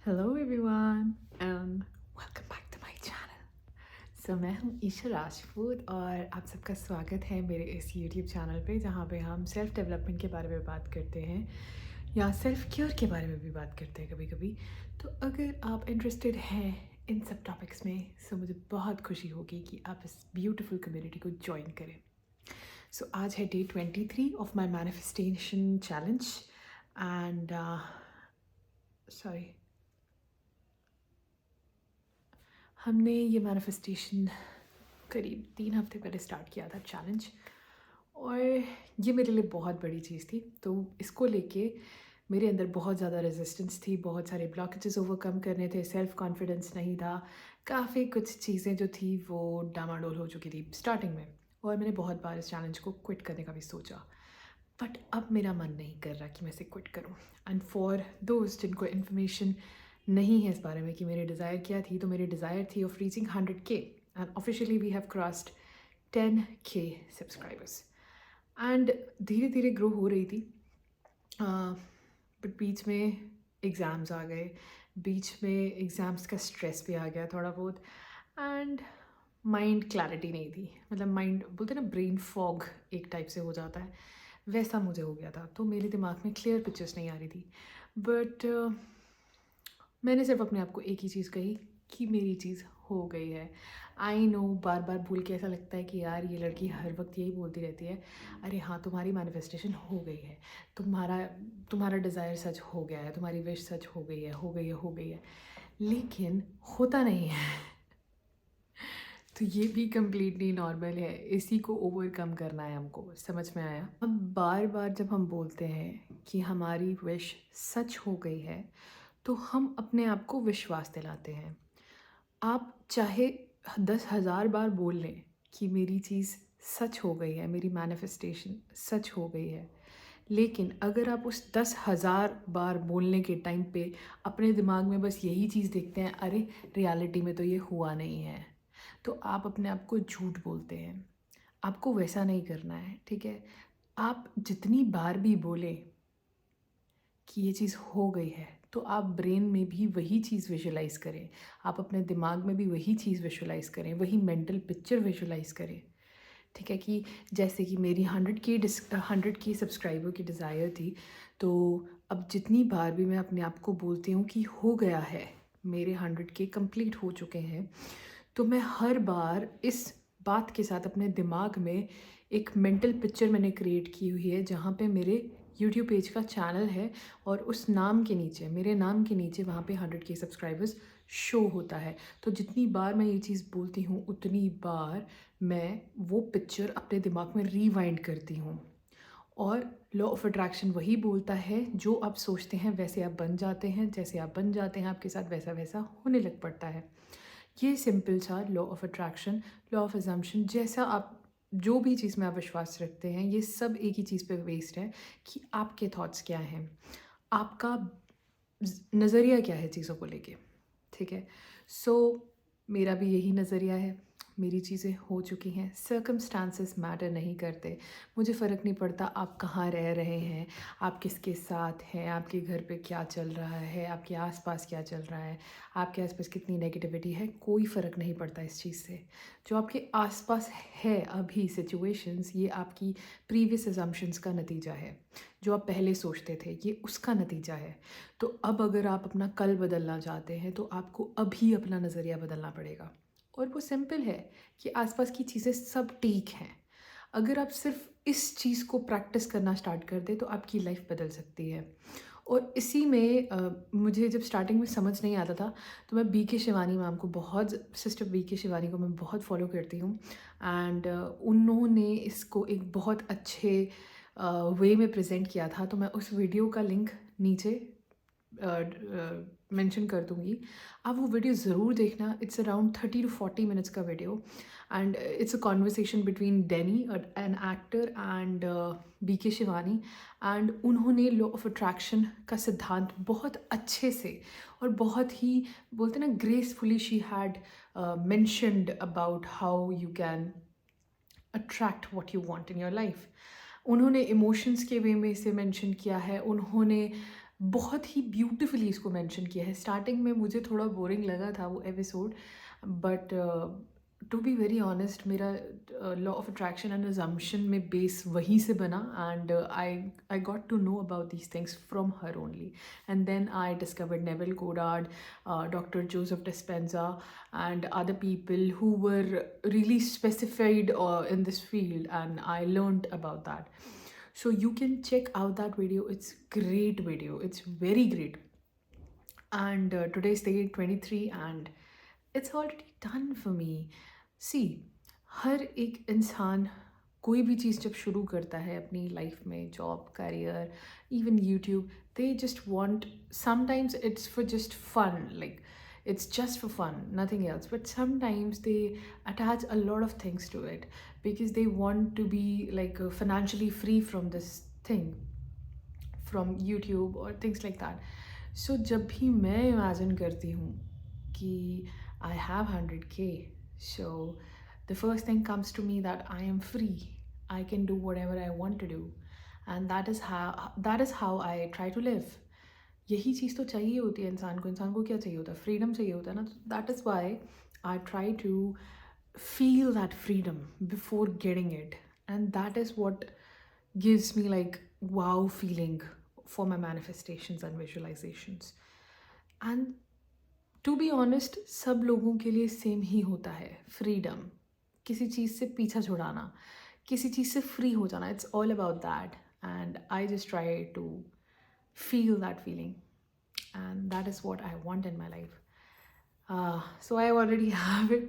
Hello everyone and welcome back to my channel. मैं हूँ ईशा राजपूत और आप सबका स्वागत है मेरे इस यूट्यूब चैनल पे, जहाँ पे हम सेल्फ डेवलपमेंट के बारे में बात करते हैं या सेल्फ केयर के बारे में भी बात करते हैं कभी कभी। तो अगर आप इंटरेस्टेड हैं इन सब टॉपिक्स में, मुझे बहुत खुशी होगी कि आप इस ब्यूटीफुल कम्युनिटी को ज्वाइन करें। आज है day 23 of my manifestation challenge and sorry, हमने ये मैनिफेस्टेशन करीब 3 हफ्ते पहले स्टार्ट किया था चैलेंज, और ये मेरे लिए बहुत बड़ी चीज़ थी। तो इसको लेके मेरे अंदर बहुत ज़्यादा रेजिस्टेंस थी, बहुत सारे ब्लॉकेजेस ओवरकम करने थे, सेल्फ कॉन्फिडेंस नहीं था, काफ़ी कुछ चीज़ें जो थी वो डामाडोल हो चुकी थी स्टार्टिंग में, और मैंने बहुत बार इस चैलेंज को क्विट करने का भी सोचा। बट अब मेरा मन नहीं कर रहा कि मैं इसे क्विट करूं। एंड फॉर दोस्त जिनको इन्फॉर्मेशन नहीं है इस बारे में कि मेरी डिज़ायर क्या थी, तो मेरी डिज़ायर थी of reaching 100K and officially we have crossed 10K subscribers. And धीरे धीरे ग्रो हो रही थी, बट बीच में एग्ज़ाम्स आ गए, बीच में एग्ज़ाम्स का स्ट्रेस भी आ गया थोड़ा बहुत, एंड माइंड क्लैरिटी नहीं थी। मतलब माइंड बोलते हैं ना, ब्रेन फॉग एक टाइप से हो जाता है, वैसा मुझे हो गया था। तो मेरे दिमाग में क्लियर पिक्चर्स नहीं आ रही थी। बट मैंने सिर्फ अपने आप को एक ही चीज़ कही कि मेरी चीज़ हो गई है। आई नो, बार बार भूल के ऐसा लगता है कि यार ये लड़की हर वक्त यही बोलती रहती है। अरे हाँ, तुम्हारी मैनिफेस्टेशन हो गई है, तुम्हारा तुम्हारा डिज़ायर सच हो गया है, तुम्हारी विश सच हो गई है, हो गई है, हो गई है, लेकिन होता नहीं है। तो ये भी कम्प्लीटली नॉर्मल है, इसी को ओवरकम करना है हमको, समझ में आया। अब बार बार जब हम बोलते हैं कि हमारी विश सच हो गई है, तो हम अपने आप को विश्वास दिलाते हैं। आप चाहे 10,000 बार बोल लें कि मेरी चीज़ सच हो गई है, मेरी मैनिफेस्टेशन सच हो गई है, लेकिन अगर आप उस 10,000 बार बोलने के टाइम पे अपने दिमाग में बस यही चीज़ देखते हैं, अरे रियलिटी में तो ये हुआ नहीं है, तो आप अपने आप को झूठ बोलते हैं। आपको वैसा नहीं करना है, ठीक है? आप जितनी बार भी बोलें कि ये चीज़ हो गई है, तो आप ब्रेन में भी वही चीज़ विजुलाइज करें, आप अपने दिमाग में भी वही चीज़ विजुलाइज करें, वही मेंटल पिक्चर विजुलाइज करें। ठीक है? कि जैसे कि मेरी 100K सब्सक्राइबर की डिज़ायर थी, तो अब जितनी बार भी मैं अपने आप को बोलती हूँ कि हो गया है, मेरे 100K कंप्लीट हो चुके हैं, तो मैं हर बार इस बात के साथ अपने दिमाग में एक मेंटल पिक्चर मैंने क्रिएट की हुई है, जहाँ पे मेरे यूट्यूब पेज का चैनल है, और उस नाम के नीचे, मेरे नाम के नीचे, वहाँ पे 100K सब्सक्राइबर्स शो होता है। तो जितनी बार मैं ये चीज़ बोलती हूँ, उतनी बार मैं वो पिक्चर अपने दिमाग में रीवाइंड करती हूँ। और लॉ ऑफ अट्रैक्शन वही बोलता है, जो आप सोचते हैं वैसे आप बन जाते हैं, जैसे आप बन जाते हैं आपके साथ वैसा वैसा होने लग पड़ता है। ये सिंपल सा law of attraction, law of assumption, जैसा आप जो भी चीज़ में आप विश्वास रखते हैं, ये सब एक ही चीज़ पे बेस्ड है कि आपके थॉट्स क्या हैं, आपका नज़रिया क्या है चीज़ों को लेके। ठीक है? सो मेरा भी यही नज़रिया है, मेरी चीज़ें हो चुकी हैं, सर्कमस्टांसेस मैटर नहीं करते। मुझे फ़र्क नहीं पड़ता आप कहाँ रह रहे हैं, आप किसके साथ हैं, आपके घर पे क्या चल रहा है, आपके आसपास क्या चल रहा है, आपके आसपास कितनी नेगेटिविटी है, कोई फ़र्क नहीं पड़ता इस चीज़ से। जो आपके आसपास है अभी सिचुएशंस, ये आपकी प्रीवियस अजम्पशंस का नतीजा है। जो आप पहले सोचते थे, ये उसका नतीजा है। तो अब अगर आप अपना कल बदलना चाहते हैं, तो आपको अभी अपना नज़रिया बदलना पड़ेगा। और वो सिंपल है कि आसपास की चीज़ें सब ठीक हैं। अगर आप सिर्फ इस चीज़ को प्रैक्टिस करना स्टार्ट कर दें, तो आपकी लाइफ बदल सकती है। और इसी में मुझे जब स्टार्टिंग में समझ नहीं आता था, तो मैं बीके शिवानी मैम को बहुत, सिस्टर बीके शिवानी को मैं बहुत फॉलो करती हूँ। एंड उन्होंने इसको एक बहुत अच्छे वे में प्रेजेंट किया था। तो मैं उस वीडियो का लिंक नीचे मेंशन कर दूँगी, आप वो वीडियो ज़रूर देखना। इट्स अराउंड 30 to 40 मिनट्स का video, and it's a conversation between Danny, an actor, and BK Shivani. एंड उन्होंने लॉ ऑफ अट्रैक्शन का सिद्धांत बहुत अच्छे से और बहुत ही, बोलते ना, gracefully she had mentioned about how you can attract what you want in your life. उन्होंने इमोशंस के वे में इसे मेंशन किया है, उन्होंने बहुत ही ब्यूटीफुली इसको मेंशन किया है। स्टार्टिंग में मुझे थोड़ा बोरिंग लगा था वो episode, but to be very honest मेरा law of attraction and assumption में बेस वहीं से बना, and I got to know about these things from her only, and then I discovered Neville Goddard, Dr. Joseph Dispenza, and other people who were really specified in this field, and I learned about that. So you can check out that video. It's great video. It's very great. And today's day 23, and it's already done for me. See, हर एक इंसान कोई भी चीज़ जब शुरू करता है अपनी life में, job, career, even YouTube, they just want, sometimes it's for just fun, like it's just for fun, nothing else, but sometimes they attach a lot of things to it because they want to be like financially free from this thing, from YouTube or things like that. So जब भी मैं imagine करती हूँ कि I have 100K, so the first thing comes to me that I am free, I can do whatever I want to do, and that is how I try to live. यही चीज़ तो चाहिए होती है इंसान को क्या चाहिए होता है, फ्रीडम चाहिए होता है ना. That is why I try to feel that freedom before getting it, and that is what gives me like wow feeling for my manifestations and visualizations. And to be honest, सब लोगों के लिए same ही होता है. Freedom, किसी चीज़ से पीछा छुड़ाना, किसी चीज़ से फ्री हो जाना, it's all about that, and I just try to feel that feeling, and that is what I want in my life. So I already have it.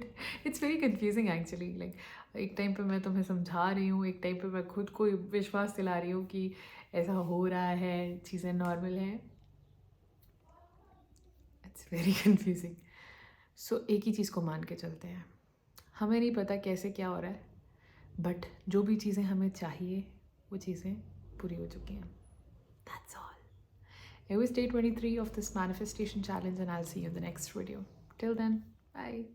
It's very confusing actually. Like एक time पे मैं तुम्हें समझा रही हूँ, एक time पे मैं खुद को विश्वास दिला रही हूँ कि ऐसा हो रहा है, चीज़ें नॉर्मल हैं. It's very confusing. सो एक ही चीज़ को मान के चलते हैं. हमें नहीं पता कैसे क्या हो रहा है, बट जो भी चीज़ें हमें चाहिए वो चीज़ें पूरी हो चुकी हैं. That's all. It was day 23 of this manifestation challenge, and I'll see you in the next video. Till then, bye.